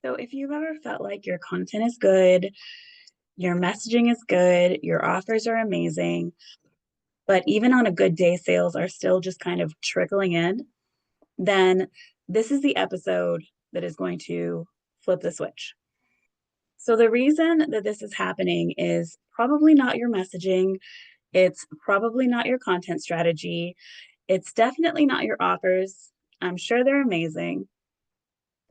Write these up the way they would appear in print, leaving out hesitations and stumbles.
So if you've ever felt like your content is good, your messaging is good, your offers are amazing, but even on a good day, sales are still just kind of trickling in, then this is the episode that is going to flip the switch. So the reason that this is happening is probably not your messaging. It's probably not your content strategy. It's definitely not your offers. I'm sure they're amazing.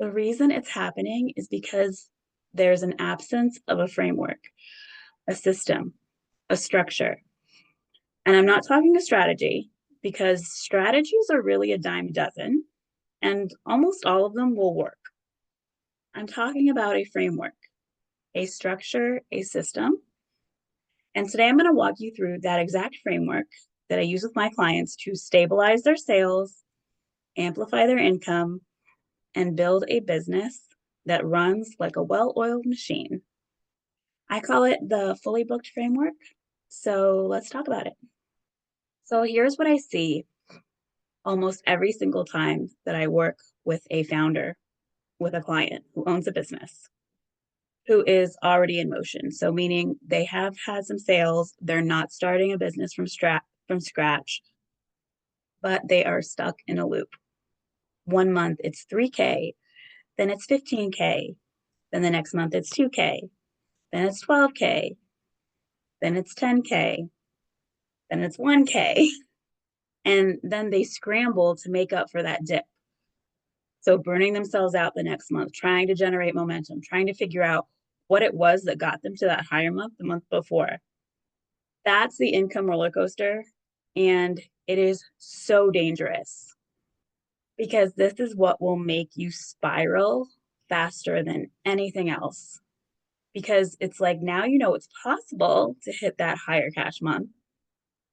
The reason it's happening is because there's an absence of a framework, a system, a structure. And I'm not talking a strategy because strategies are really a dime a dozen and almost all of them will work. I'm talking about a framework, a structure, a system. And today I'm going to walk you through that exact framework that I use with my clients to stabilize their sales, amplify their income, and build a business that runs like a well oiled machine. I call it the fully booked framework. So let's talk about it. So here's what I see almost every single time that I work with a founder, with a client who owns a business, who is already in motion. So meaning they have had some sales, they're not starting a business from scratch, but they are stuck in a loop. 1 month it's 3K, then it's 15K, then the next month it's 2K, then it's 12K, then it's 10K, then it's 1K. And then they scramble to make up for that dip. So burning themselves out the next month, trying to generate momentum, trying to figure out what it was that got them to that higher month the month before. That's the income roller coaster. And it is so dangerous because this is what will make you spiral faster than anything else. Because it's like now you know it's possible to hit that higher cash month,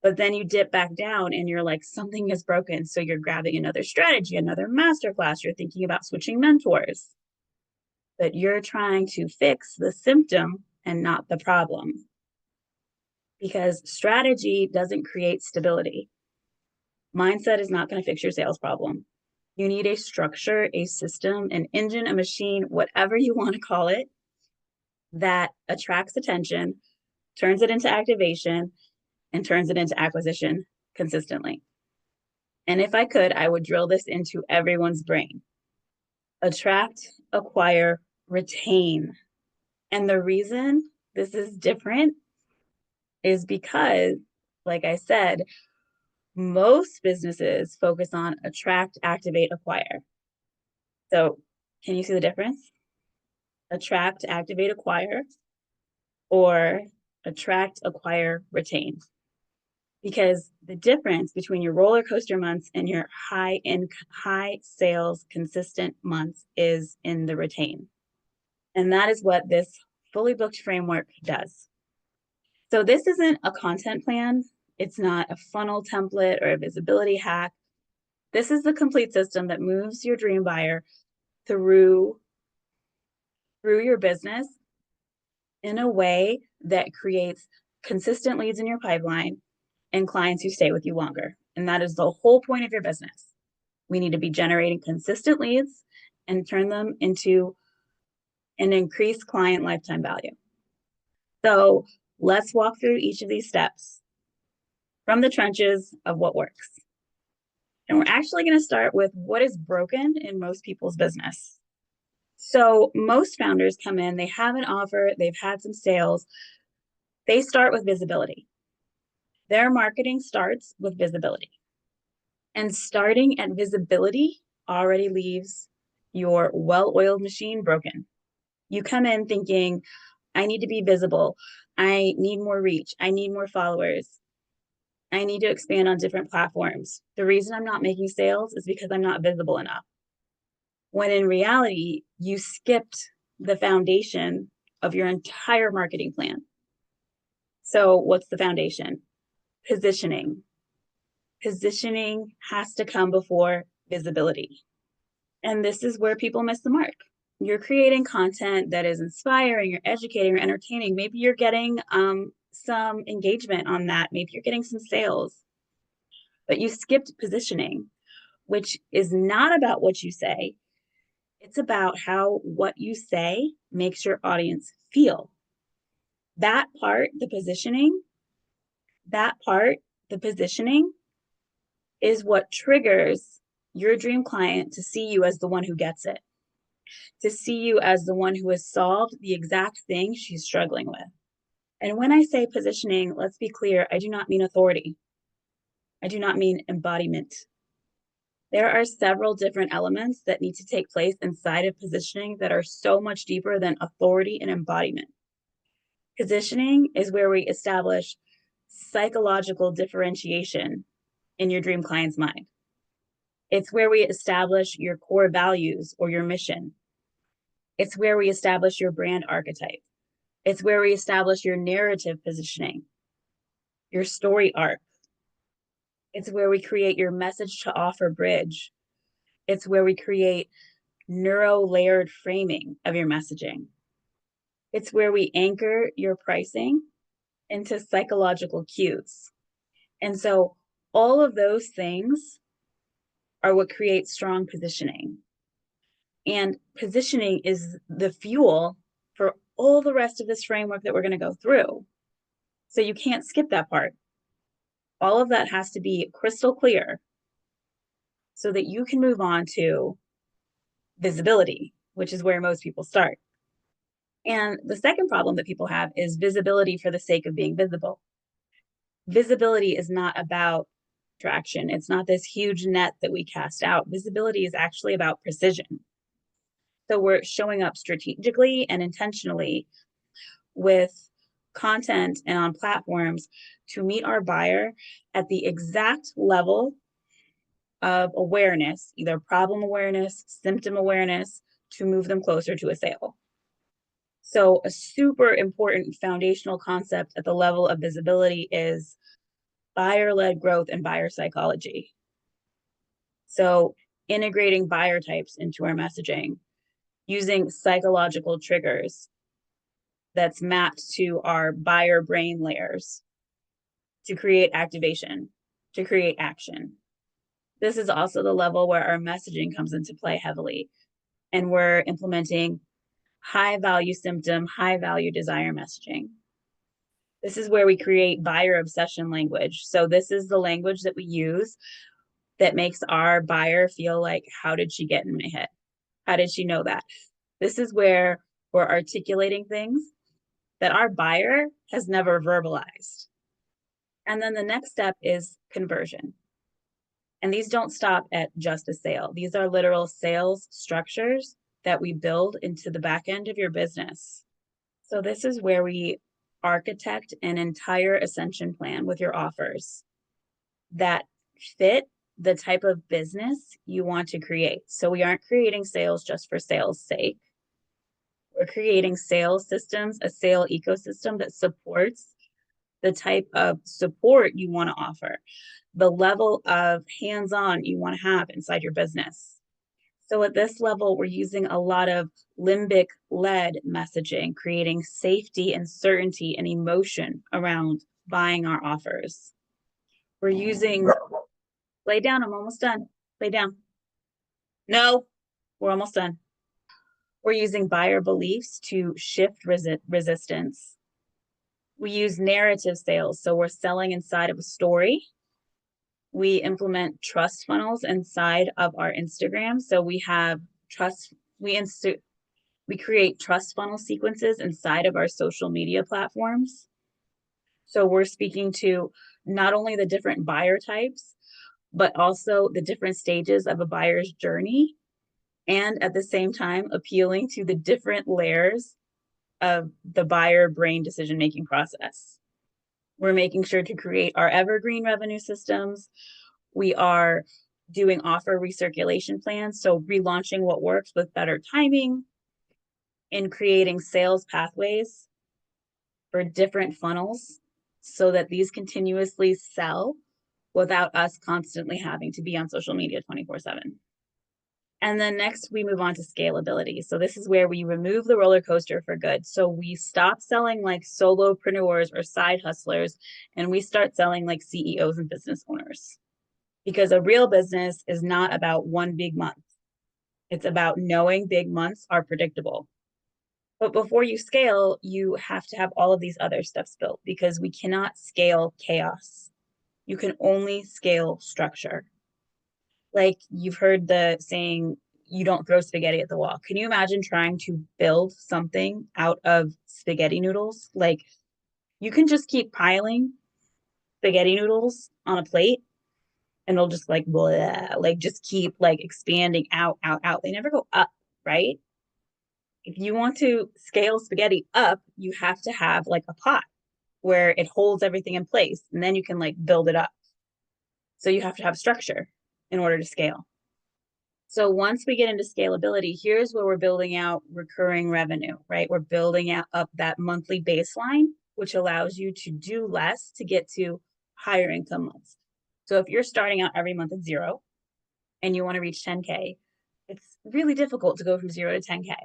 but then you dip back down and you're like, something is broken. So you're grabbing another strategy, another masterclass. You're thinking about switching mentors, but you're trying to fix the symptom and not the problem because strategy doesn't create stability. Mindset is not going to fix your sales problem. You need a structure, a system, an engine, a machine, whatever you want to call it, that attracts attention, turns it into activation, and turns it into acquisition consistently. And if I could, I would drill this into everyone's brain. Attract, acquire, retain. And the reason this is different is because, like I said, most businesses focus on attract, activate, acquire. So, can you see the difference? Attract, activate, acquire, or attract, acquire, retain. Because the difference between your roller coaster months and your high sales consistent months is in the retain. And that is what this fully booked framework does. So this isn't a content plan. It's not a funnel template or a visibility hack. This is the complete system that moves your dream buyer through your business in a way that creates consistent leads in your pipeline and clients who stay with you longer. And that is the whole point of your business. We need to be generating consistent leads and turn them into an increased client lifetime value. So let's walk through each of these steps from the trenches of what works. And we're actually going to start with what is broken in most people's business. So most founders come in, they have an offer, they've had some sales. They start with visibility. Their marketing starts with visibility. And starting at visibility already leaves your well-oiled machine broken. You come in thinking, I need to be visible. I need more reach. I need more followers. I need to expand on different platforms. The reason I'm not making sales is because I'm not visible enough. When in reality, you skipped the foundation of your entire marketing plan. So what's the foundation? Positioning. Positioning has to come before visibility. And this is where people miss the mark. You're creating content that is inspiring, you're educating, or entertaining. Maybe you're getting some engagement on that. Maybe you're getting some sales, but you skipped positioning, which is not about what you say. It's about how what you say makes your audience feel. That part, that part, the positioning is what triggers your dream client to see you as the one who gets it, to see you as the one who has solved the exact thing she's struggling with. And when I say positioning, let's be clear, I do not mean authority. I do not mean embodiment. There are several different elements that need to take place inside of positioning that are so much deeper than authority and embodiment. Positioning is where we establish psychological differentiation in your dream client's mind. It's where we establish your core values or your mission. It's where we establish your brand archetype. It's where we establish your narrative positioning, your story arc. It's where we create your message to offer bridge. It's where we create neuro-layered framing of your messaging. It's where we anchor your pricing into psychological cues. And so all of those things are what creates strong positioning. And positioning is the fuel for all the rest of this framework that we're going to go through. So you can't skip that part. All of that has to be crystal clear so that you can move on to visibility, which is where most people start. And the second problem that people have is visibility for the sake of being visible. Visibility is not about traction. It's not this huge net that we cast out. Visibility is actually about precision. So we're showing up strategically and intentionally with content and on platforms to meet our buyer at the exact level of awareness, either problem awareness, symptom awareness, to move them closer to a sale. So a super important foundational concept at the level of visibility is buyer-led growth and buyer psychology. So integrating buyer types into our messaging, using psychological triggers that's mapped to our buyer brain layers to create activation, to create action. This is also the level where our messaging comes into play heavily, and we're implementing high value symptom, high value desire messaging. This is where we create buyer obsession language. So this is the language that we use that makes our buyer feel like, how did she get in my head? How did she know that? This is where we're articulating things that our buyer has never verbalized. And then the next step is conversion. And these don't stop at just a sale. These are literal sales structures that we build into the back end of your business. So this is where we architect an entire ascension plan with your offers that fit the type of business you want to create. So we aren't creating sales just for sales sake. We're creating sales systems, a sale ecosystem that supports the type of support you want to offer, the level of hands-on you want to have inside your business. So at this level, we're using a lot of limbic-led messaging, creating safety and certainty and emotion around buying our offers. We're using, lay down, I'm almost done. Lay down. No, we're almost done. We're using buyer beliefs to shift resistance. We use narrative sales, so we're selling inside of a story. We implement trust funnels inside of our Instagram. So we have we create trust funnel sequences inside of our social media platforms. So we're speaking to not only the different buyer types, but also the different stages of a buyer's journey, and at the same time appealing to the different layers of the buyer brain decision-making process. We're making sure to create our evergreen revenue systems. We are doing offer recirculation plans, so relaunching what works with better timing, and creating sales pathways for different funnels so that these continuously sell without us constantly having to be on social media 24/7. And then next we move on to scalability. So this is where we remove the roller coaster for good. So we stop selling like solopreneurs or side hustlers, and we start selling like CEOs and business owners. Because a real business is not about one big month. It's about knowing big months are predictable. But before you scale, you have to have all of these other steps built because we cannot scale chaos. You can only scale structure. Like you've heard the saying, you don't throw spaghetti at the wall. Can you imagine trying to build something out of spaghetti noodles? Like you can just keep piling spaghetti noodles on a plate and they'll just like blah, like just keep like expanding out, out, out. They never go up, right? If you want to scale spaghetti up, you have to have like a pot where it holds everything in place and then you can like build it up. So you have to have structure in order to scale. So once we get into scalability, here's where we're building out recurring revenue, right? We're building out up that monthly baseline, which allows you to do less to get to higher income months. So if you're starting out every month at zero and you want to reach 10K, it's really difficult to go from 0 to 10K.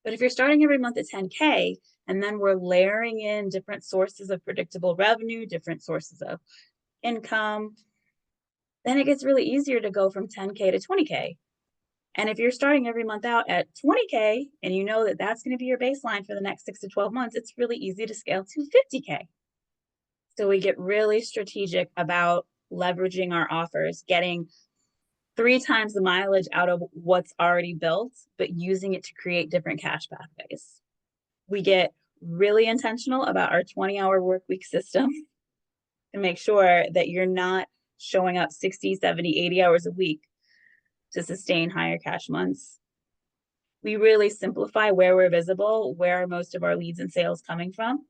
But if you're starting every month at 10K, and then we're layering in different sources of predictable revenue, different sources of income, then it gets really easier to go from 10K to 20K. And if you're starting every month out at 20K and you know that that's going to be your baseline for the next 6 to 12 months, it's really easy to scale to 50K. So we get really strategic about leveraging our offers, getting 3 times the mileage out of what's already built, but using it to create different cash pathways. We get really intentional about our 20-hour work week system to make sure that you're not showing up 60, 70, 80 hours a week to sustain higher cash months. We really simplify where we're visible, where are most of our leads and sales coming from.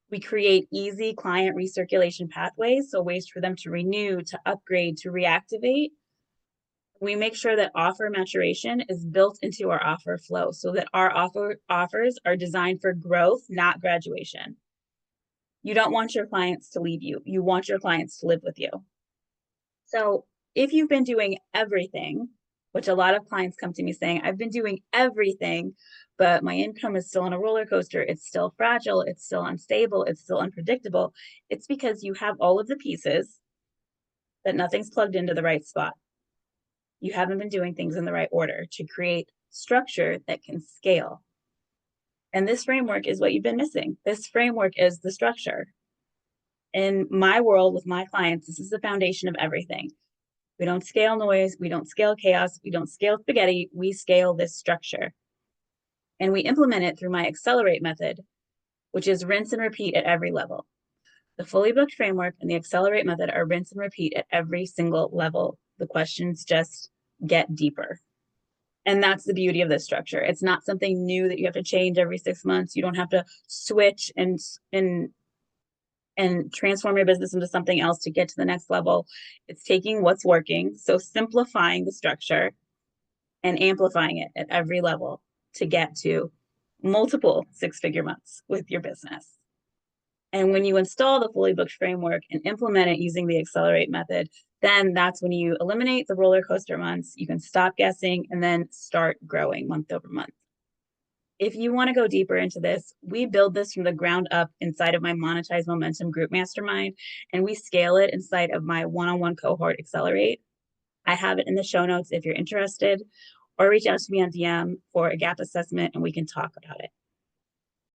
We create easy client recirculation pathways, so ways for them to renew, to upgrade, to reactivate. We make sure that offer maturation is built into our offer flow so that our offers are designed for growth, not graduation. You don't want your clients to leave you. You want your clients to live with you. So if you've been doing everything, which a lot of clients come to me saying, I've been doing everything, but my income is still on a roller coaster. It's still fragile. It's still unstable. It's still unpredictable. It's because you have all of the pieces, but nothing's plugged into the right spot. You haven't been doing things in the right order to create structure that can scale. And this framework is what you've been missing. This framework is the structure. In my world with my clients, this is the foundation of everything. We don't scale noise. We don't scale chaos. We don't scale spaghetti. We scale this structure. And we implement it through my accelerate method, which is rinse and repeat at every level. The fully booked framework and the accelerate method are rinse and repeat at every single level. The questions just get deeper. And that's the beauty of this structure. It's not something new that you have to change every 6 months. You don't have to switch and transform your business into something else to get to the next level. It's taking what's working, so simplifying the structure and amplifying it at every level to get to multiple 6-figure months with your business. And when you install the fully booked framework and implement it using the accelerate method, then that's when you eliminate the roller coaster months. You can stop guessing and then start growing month over month. If you want to go deeper into this, we build this from the ground up inside of my Monetize Momentum group mastermind, and we scale it inside of my one-on-one cohort Accelerate. I have it in the show notes if you're interested, or reach out to me on DM for a gap assessment and we can talk about it.